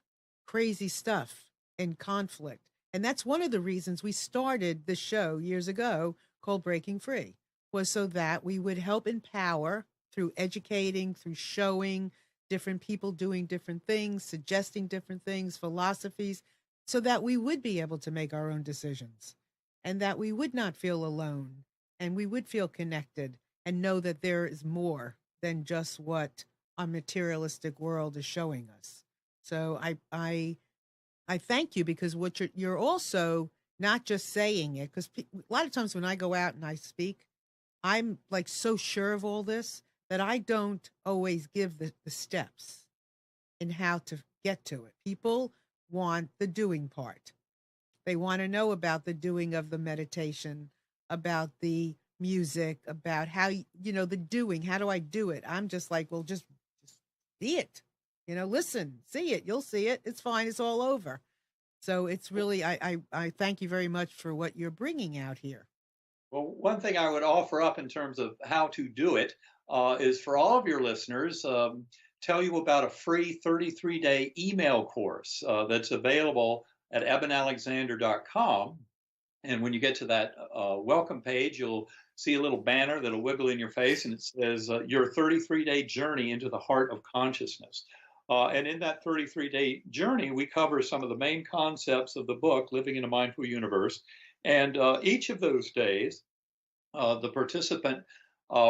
crazy stuff and conflict. And that's one of the reasons we started the show years ago called Breaking Free, was so that we would help empower through educating, through showing different people doing different things, suggesting different things, philosophies, so that we would be able to make our own decisions, and that we would not feel alone, and we would feel connected and know that there is more than just what our materialistic world is showing us. So I thank you, because what you're also not just saying it, because a lot of times when I go out and I speak, I'm like so sure of all this that I don't always give the steps in how to get to it. People want the doing part. They want to know about the doing of the meditation, about the music, about how, the doing. How do I do it? I'm just like, well, just see it. Listen, see it. You'll see it. It's fine. It's all over. So it's really, I thank you very much for what you're bringing out here. Well, one thing I would offer up in terms of how to do it is for all of your listeners, tell you about a free 33-day email course that's available at ebenalexander.com. And when you get to that welcome page, you'll see a little banner that'll wiggle in your face, and it says your 33-day journey into the heart of consciousness. And in that 33-day journey, we cover some of the main concepts of the book, Living in a Mindful Universe. And each of those days, the participant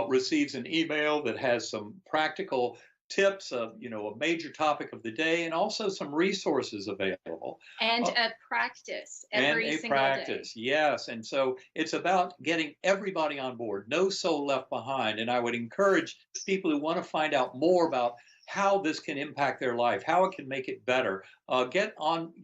receives an email that has some practical tips of, a major topic of the day, and also some resources available. And a practice every single day. Yes. And so it's about getting everybody on board, no soul left behind. And I would encourage people who want to find out more about how this can impact their life, how it can make it better, get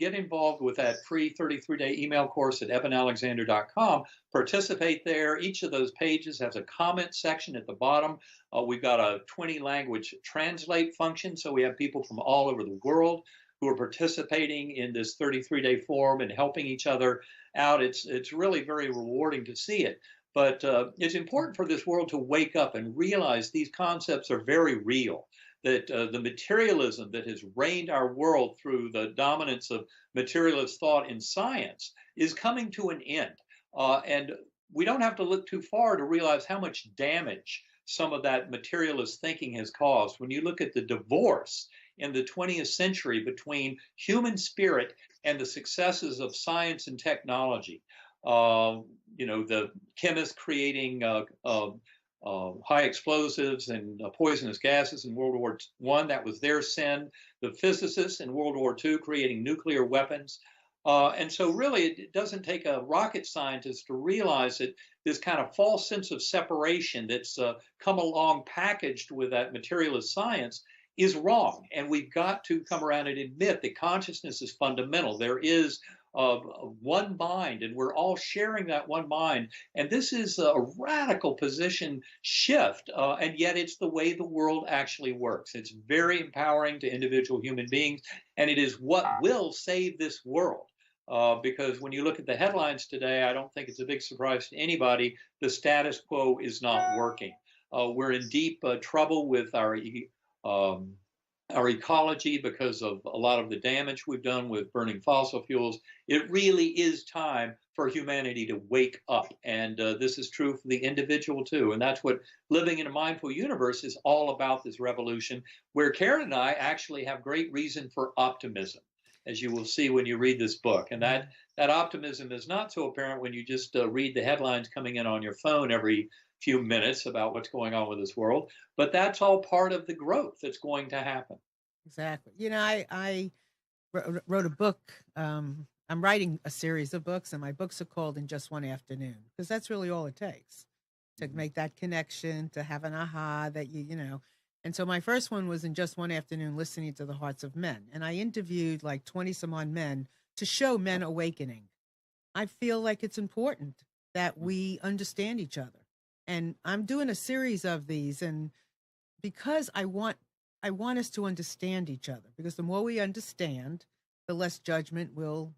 involved with that free 33-day email course at ebenalexander.com. Participate there. Each of those pages has a comment section at the bottom. We've got a 20-language translate function, so we have people from all over the world who are participating in this 33-day forum and helping each other out. It's really very rewarding to see it. But it's important for this world to wake up and realize these concepts are very real, that the materialism that has reigned our world through the dominance of materialist thought in science is coming to an end. And we don't have to look too far to realize how much damage some of that materialist thinking has caused. When you look at the divorce in the 20th century between human spirit and the successes of science and technology, the chemists creating high explosives and poisonous gases in World War I. That was their sin. The physicists in World War II creating nuclear weapons. And so really, it doesn't take a rocket scientist to realize that this kind of false sense of separation that's come along packaged with that materialist science is wrong. And we've got to come around and admit that consciousness is fundamental. There is one mind, and we're all sharing that one mind. And this is a radical position shift, and yet it's the way the world actually works. It's very empowering to individual human beings, and it is what will save this world. Because when you look at the headlines today, I don't think it's a big surprise to anybody. The status quo is not working. We're in deep trouble with our ecology because of a lot of the damage we've done with burning fossil fuels. It really is time for humanity to wake up. And this is true for the individual too. And that's what living in a mindful universe is all about, this revolution, where Karen and I actually have great reason for optimism, as you will see when you read this book. And that optimism is not so apparent when you just read the headlines coming in on your phone every few minutes about what's going on with this world, but that's all part of the growth that's going to happen. Exactly. You know, I wrote a book. I'm writing a series of books, and my books are called In Just One Afternoon, because that's really all it takes to make that connection, to have an aha that you know. And so my first one was In Just One Afternoon, Listening to the Hearts of Men. And I interviewed like 20 some odd men to show men awakening. I feel like it's important that we understand each other. And I'm doing a series of these, and because I want us to understand each other, because the more we understand, the less judgment we'll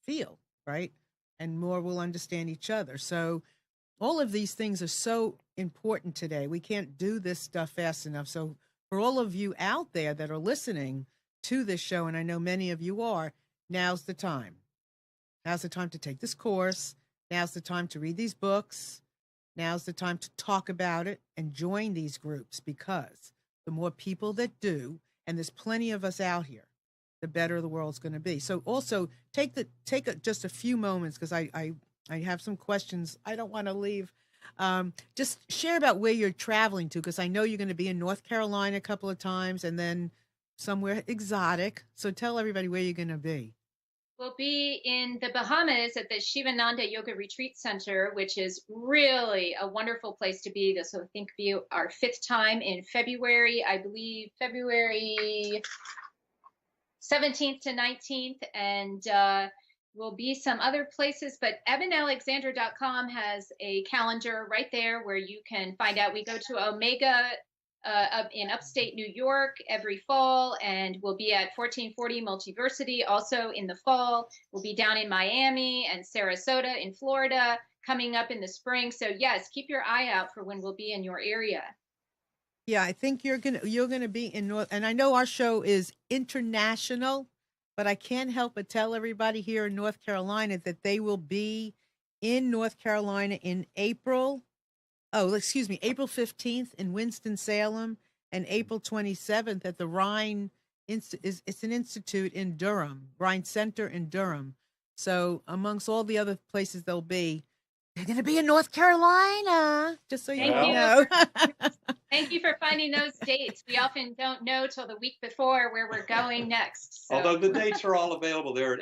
feel, right? And more we'll understand each other. So all of these things are so important today. We can't do this stuff fast enough. So for all of you out there that are listening to this show, and I know many of you are, now's the time. Now's the time to take this course. Now's the time to read these books. Now's the time to talk about it and join these groups, because the more people that do, and there's plenty of us out here, the better the world's going to be. So also take just a few moments, because I have some questions. I don't want to leave. Just share about where you're traveling to, because I know you're going to be in North Carolina a couple of times and then somewhere exotic. So tell everybody where you're going to be. We'll be in the Bahamas at the Shivananda Yoga Retreat Center, which is really a wonderful place to be. This will, I think, be our 5th time in February, I believe February 17th to 19th. And will be some other places, but EbenAlexander.com has a calendar right there where you can find out. We go to Omega in upstate New York every fall, and we'll be at 1440 Multiversity also in the fall. We'll be down in Miami and Sarasota in Florida coming up in the spring. So yes, keep your eye out for when we'll be in your area. Yeah, I think you're gonna be in North, and I know our show is international, but I can't help but tell everybody here in North Carolina that they will be in North Carolina in April 15th in Winston-Salem, and April 27th at the Rhine. It's an institute in Durham, Rhine Center in Durham. So amongst all the other places they'll be, they're going to be in North Carolina, just so you know. Thank you for finding those dates. We often don't know till the week before where we're going next. So. Although the dates are all available there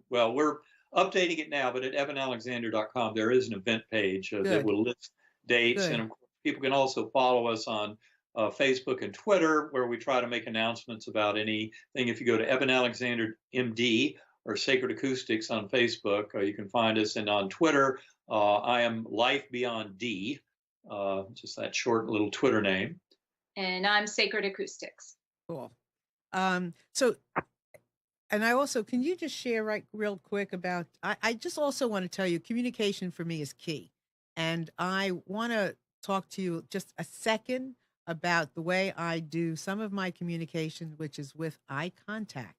well, we're updating it now, but at EbenAlexander.com there is an event page that will list dates. Good. And of course, people can also follow us on Facebook and Twitter, where we try to make announcements about anything. If you go to Eben Alexander MD or Sacred Acoustics on Facebook, you can find us. And on Twitter, I am Life Beyond D, just that short little Twitter name. And I'm Sacred Acoustics. Cool. So, and I also, can you just share real quick about, I just also want to tell you, communication for me is key. And I want to talk to you just a second about the way I do some of my communication, which is with eye contact.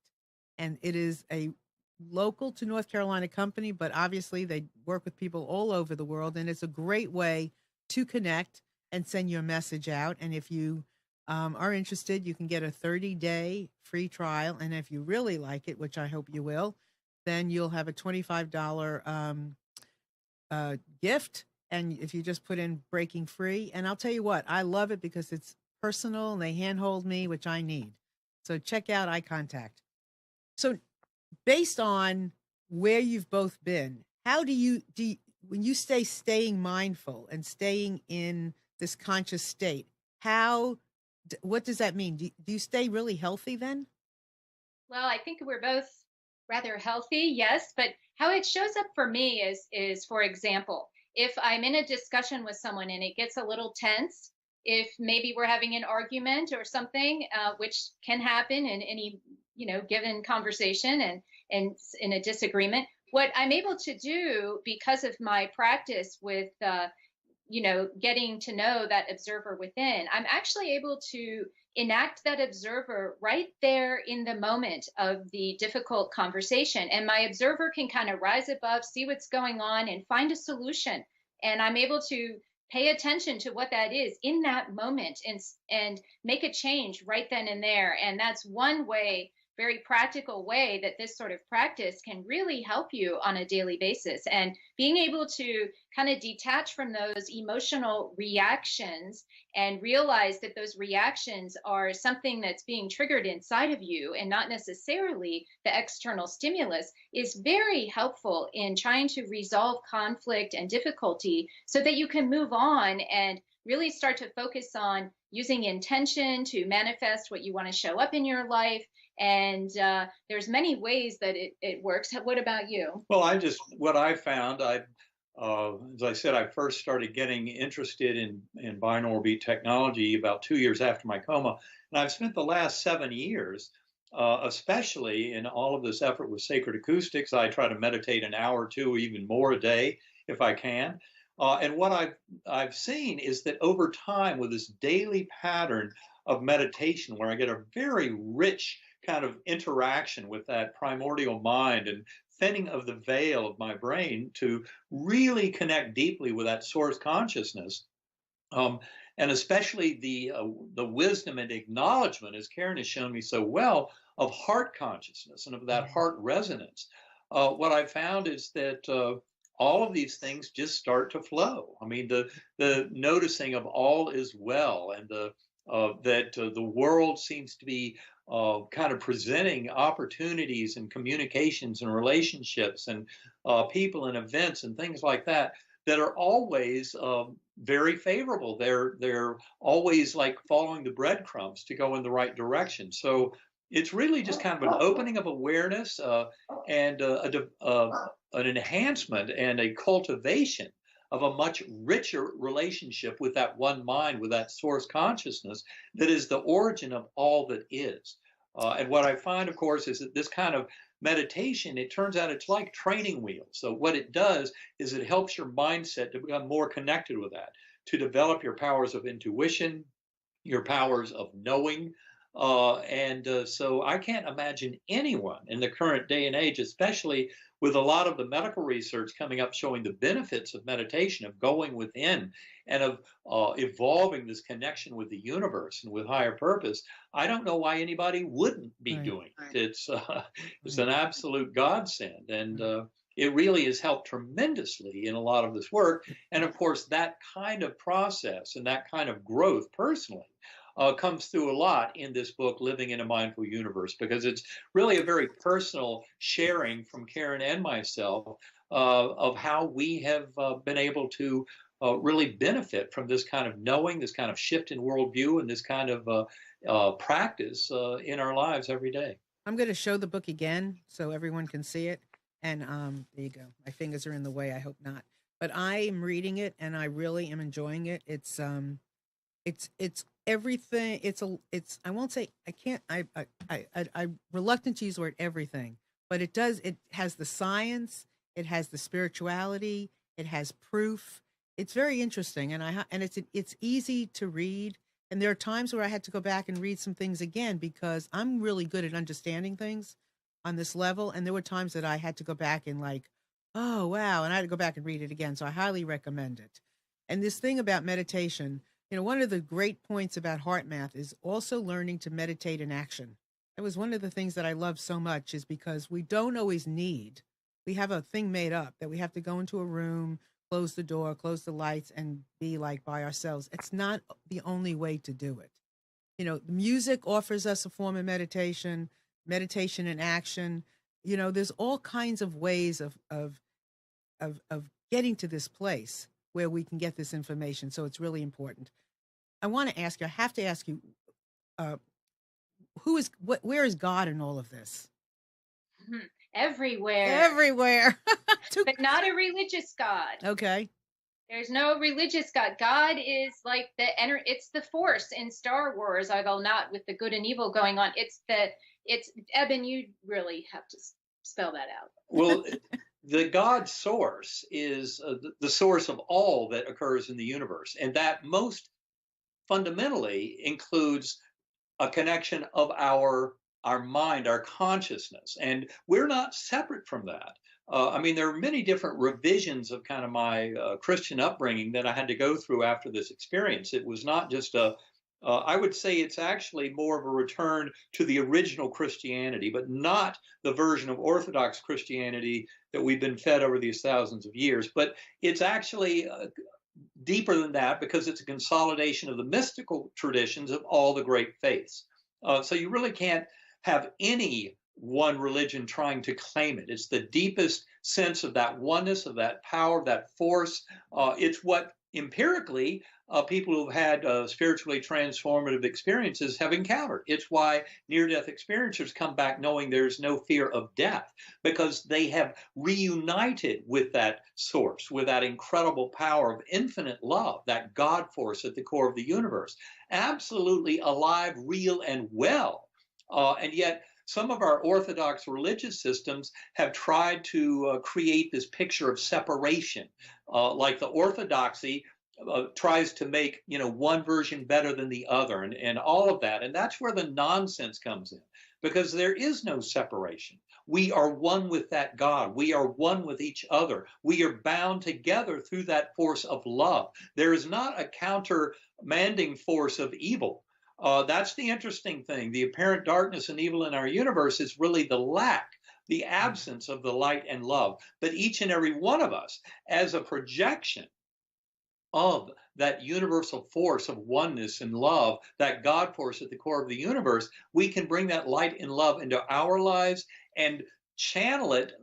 And it is a local to North Carolina company, but obviously they work with people all over the world. And it's a great way to connect and send your message out. And if you are interested, you can get a 30-day free trial. And if you really like it, which I hope you will, then you'll have a $25 gift. and if you just put in breaking free, and I'll tell you what, I love it because it's personal and they handhold me, which I need. So check out Eye Contact. So based on where you've both been, how do you when you staying mindful and staying in this conscious state, what does that mean? Do you stay really healthy then? Well, I think we're both rather healthy, yes, but how it shows up for me is for example, if I'm in a discussion with someone and it gets a little tense, if maybe we're having an argument or something, which can happen in any given conversation and in a disagreement, what I'm able to do because of my practice with getting to know that observer within, I'm actually able to enact that observer right there in the moment of the difficult conversation. And my observer can kind of rise above, see what's going on, and find a solution. And I'm able to pay attention to what that is in that moment and make a change right then and there. And that's one way, very practical way, that this sort of practice can really help you on a daily basis. And being able to kind of detach from those emotional reactions and realize that those reactions are something that's being triggered inside of you and not necessarily the external stimulus is very helpful in trying to resolve conflict and difficulty so that you can move on and really start to focus on using intention to manifest what you want to show up in your life. And there's many ways that it works. What about you? Well, what I found, as I said, I first started getting interested in binaural beat technology about 2 years after my coma. And I've spent the last 7 years, especially in all of this effort with sacred acoustics. I try to meditate an hour or two, even more a day if I can. And what I've seen is that over time, with this daily pattern of meditation, where I get a very rich kind of interaction with that primordial mind and thinning of the veil of my brain to really connect deeply with that source consciousness, and especially the wisdom and acknowledgement, as Karen has shown me so well, of heart consciousness and of that heart resonance. What I found is that all of these things just start to flow. I mean, the noticing of all is well, and that the world seems to be kind of presenting opportunities and communications and relationships and people and events and things like that are always very favorable. They're always like following the breadcrumbs to go in the right direction. So it's really just kind of an opening of awareness and an enhancement and a cultivation of a much richer relationship with that one mind, with that source consciousness that is the origin of all that is. And what I find, of course, is that this kind of meditation, it turns out it's like training wheels. So what it does is it helps your mindset to become more connected with that, to develop your powers of intuition, your powers of knowing. So I can't imagine anyone in the current day and age, especially with a lot of the medical research coming up showing the benefits of meditation, of going within and of evolving this connection with the universe and with higher purpose. I don't know why anybody wouldn't be doing it. It's an absolute godsend. And it really has helped tremendously in a lot of this work. And of course, that kind of process and that kind of growth personally comes through a lot in this book, Living in a Mindful Universe, because it's really a very personal sharing from Karen and myself of how we have been able to really benefit from this kind of knowing, this kind of shift in worldview, and this kind of practice in our lives every day. I'm going to show the book again so everyone can see it. And there you go. My fingers are in the way. I hope not. But I am reading it and I really am enjoying it. It's everything. I won't say, I'm reluctant to use the word everything, but it has the science, it has the spirituality, it has proof. It's very interesting. And it's easy to read. And there are times where I had to go back and read some things again because I'm really good at understanding things on this level. And there were times that I had to go back and oh, wow. And I had to go back and read it again. So I highly recommend it. And this thing about meditation, one of the great points about heart math is also learning to meditate in action. That was one of the things that I love so much, is because we don't always we have a thing made up that we have to go into a room close the door, close the lights, and be like by ourselves. It's not the only way to do it. Music offers us a form of meditation in action. There's all kinds of ways of getting to this place where we can get this information. So it's really important. I want to ask you, I have to ask you, where is God in all of this? Everywhere. Everywhere. But not a religious God. Okay. There's no religious God. God is like it's the force in Star Wars, although not with the good and evil going on. It's Eben, you really have to spell that out. Well, the God source is the source of all that occurs in the universe. And that most fundamentally includes a connection of our mind, our consciousness. And we're not separate from that. There are many different revisions of kind of my Christian upbringing that I had to go through after this experience. It was not just I would say it's actually more of a return to the original Christianity, but not the version of Orthodox Christianity that we've been fed over these thousands of years. But it's actually deeper than that, because it's a consolidation of the mystical traditions of all the great faiths. So you really can't have any one religion trying to claim it. It's the deepest sense of that oneness, of that power, that force. It's what empirically people who've had spiritually transformative experiences have encountered. It's why near-death experiencers come back knowing there's no fear of death, because they have reunited with that source, with that incredible power of infinite love, that God force at the core of the universe, absolutely alive, real, and well. And yet some of our Orthodox religious systems have tried to create this picture of separation, like the Orthodoxy tries to make one version better than the other, and all of that. And that's where the nonsense comes in, because there is no separation. We are one with that God. We are one with each other. We are bound together through that force of love. There is not a countermanding force of evil. That's the interesting thing. The apparent darkness and evil in our universe is really the absence of the light and love. But each and every one of us, as a projection of that universal force of oneness and love, that God force at the core of the universe, we can bring that light and love into our lives and channel it,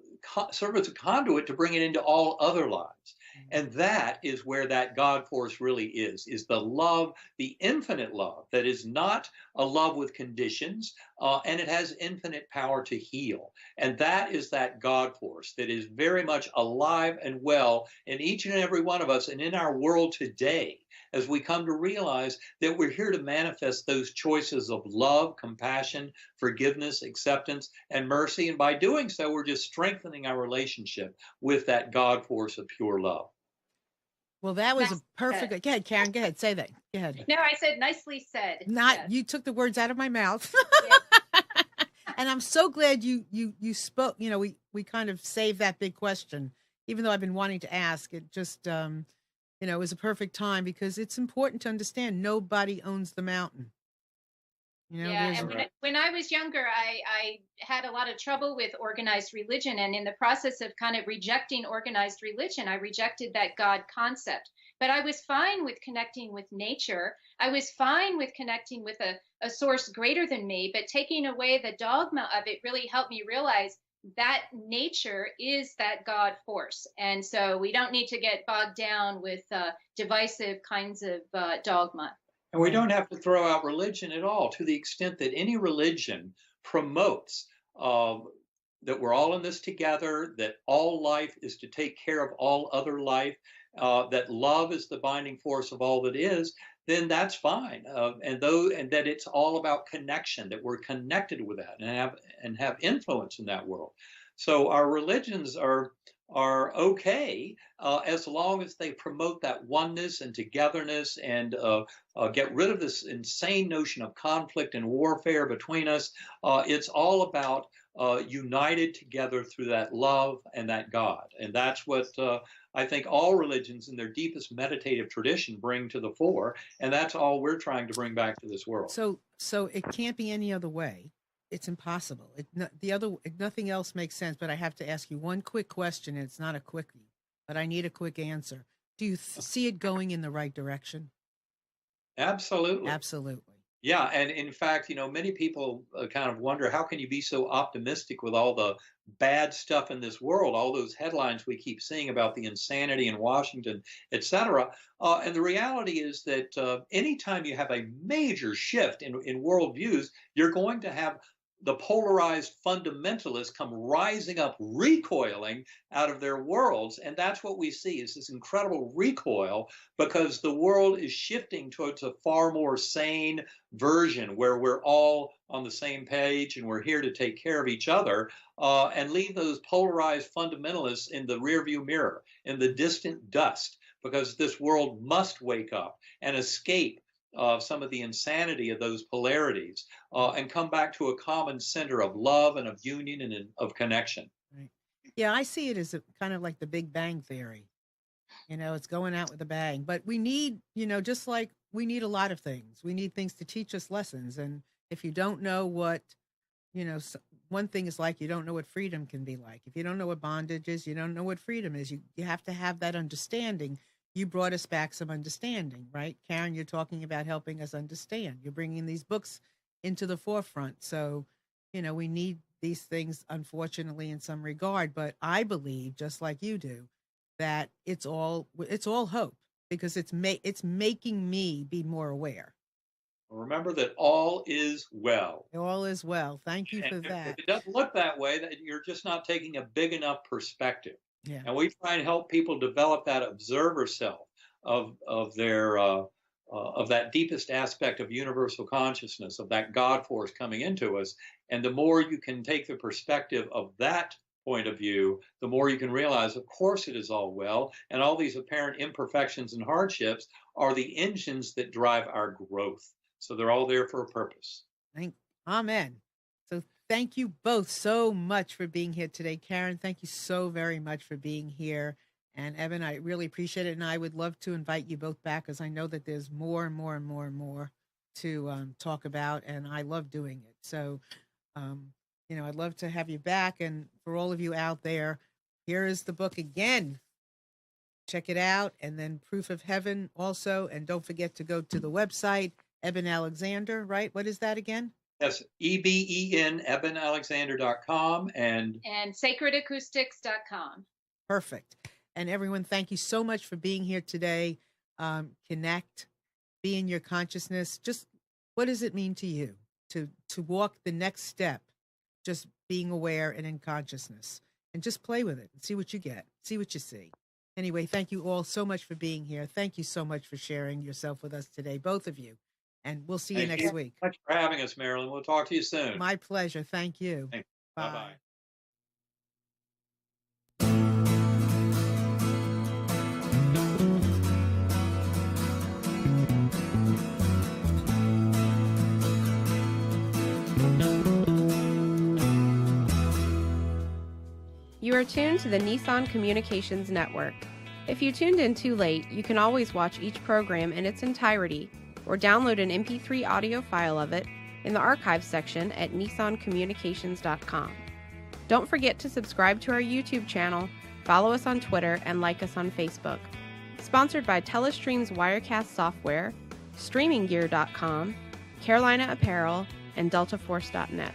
serve as a conduit to bring it into all other lives. And that is where that God force really is the love, the infinite love that is not a love with conditions, and it has infinite power to heal. And that is that God force that is very much alive and well in each and every one of us and in our world today, as we come to realize that we're here to manifest those choices of love, compassion, forgiveness, acceptance, and mercy. And by doing so, we're just strengthening our relationship with that God force of pure love. Well, that was a perfect. Go ahead, Karen. Go ahead. Say that. Go ahead. No, I said nicely said. You took the words out of my mouth. And I'm so glad you spoke. We kind of saved that big question, even though I've been wanting to ask. It just it was a perfect time, because it's important to understand nobody owns the mountain. And when I was younger, I had a lot of trouble with organized religion. And in the process of kind of rejecting organized religion, I rejected that God concept. But I was fine with connecting with nature. I was fine with connecting with a source greater than me. But taking away the dogma of it really helped me realize that nature is that God force. And so we don't need to get bogged down with divisive kinds of dogma. And we don't have to throw out religion at all, to the extent that any religion promotes that we're all in this together, that all life is to take care of all other life, that love is the binding force of all that is, then that's fine. And that it's all about connection, that we're connected with that and have influence in that world. So our religions are okay as long as they promote that oneness and togetherness and get rid of this insane notion of conflict and warfare between us. It's all about united together through that love and that God. And that's what I think all religions in their deepest meditative tradition bring to the fore. And that's all we're trying to bring back to this world. So it can't be any other way. It's impossible. Nothing else makes sense. But I have to ask you one quick question, and it's not a quickie. but I need a quick answer. Do you see it going in the right direction? Absolutely. Absolutely. Yeah, and in fact, many people kind of wonder how can you be so optimistic with all the bad stuff in this world, all those headlines we keep seeing about the insanity in Washington, et cetera. And the reality is that anytime you have a major shift in worldviews, you're going to have the polarized fundamentalists come rising up, recoiling out of their worlds. And that's what we see is this incredible recoil because the world is shifting towards a far more sane version where we're all on the same page and we're here to take care of each other and leave those polarized fundamentalists in the rearview mirror, in the distant dust, because this world must wake up and escape some of the insanity of those polarities and come back to a common center of love and of union and of connection. Right. Yeah, I see it as kind of like the Big Bang Theory. It's going out with a bang. But we need, just like we need a lot of things. We need things to teach us lessons. And if you don't know what, one thing is like you don't know what freedom can be like. If you don't know what bondage is, you don't know what freedom is. You have to have that understanding. You brought us back some understanding, right? Karen, you're talking about helping us understand. You're bringing these books into the forefront. So, we need these things, unfortunately, in some regard. But I believe, just like you do, that it's all hope because it's making me be more aware. Remember that all is well. All is well. Thank you for that. If it doesn't look that way, that you're just not taking a big enough perspective. Yeah. And we try and help people develop that observer self of their of that deepest aspect of universal consciousness, of that God force coming into us. And the more you can take the perspective of that point of view, the more you can realize, of course, it is all well. And all these apparent imperfections and hardships are the engines that drive our growth. So they're all there for a purpose. Amen. So thank you both so much for being here today. Karen, thank you so very much for being here. And Eben, I really appreciate it. And I would love to invite you both back because I know that there's more and more and more and more to talk about. And I love doing it. So, I'd love to have you back. And for all of you out there, here is the book again. Check it out. And then Proof of Heaven also. And don't forget to go to the website, Eben Alexander, right? What is that again? Yes, EBEN, EbenAlexander.com and sacredacoustics.com. Perfect. And everyone, thank you so much for being here today. Connect, be in your consciousness. Just what does it mean to you to walk the next step? Just being aware and in consciousness, and just play with it and see what you get, see what you see. Anyway, thank you all so much for being here. Thank you so much for sharing yourself with us today, both of you. And we'll see you next week. Thanks for having us, Marilyn. We'll talk to you soon. My pleasure. Thank you. Thanks. Bye. Bye-bye. You are tuned to the Nissan Communications Network. If you tuned in too late, you can always watch each program in its entirety or download an MP3 audio file of it in the archives section at nissancommunications.com. Don't forget to subscribe to our YouTube channel, follow us on Twitter, and like us on Facebook. Sponsored by Telestream's Wirecast software, StreamingGear.com, Carolina Apparel, and DeltaForce.net.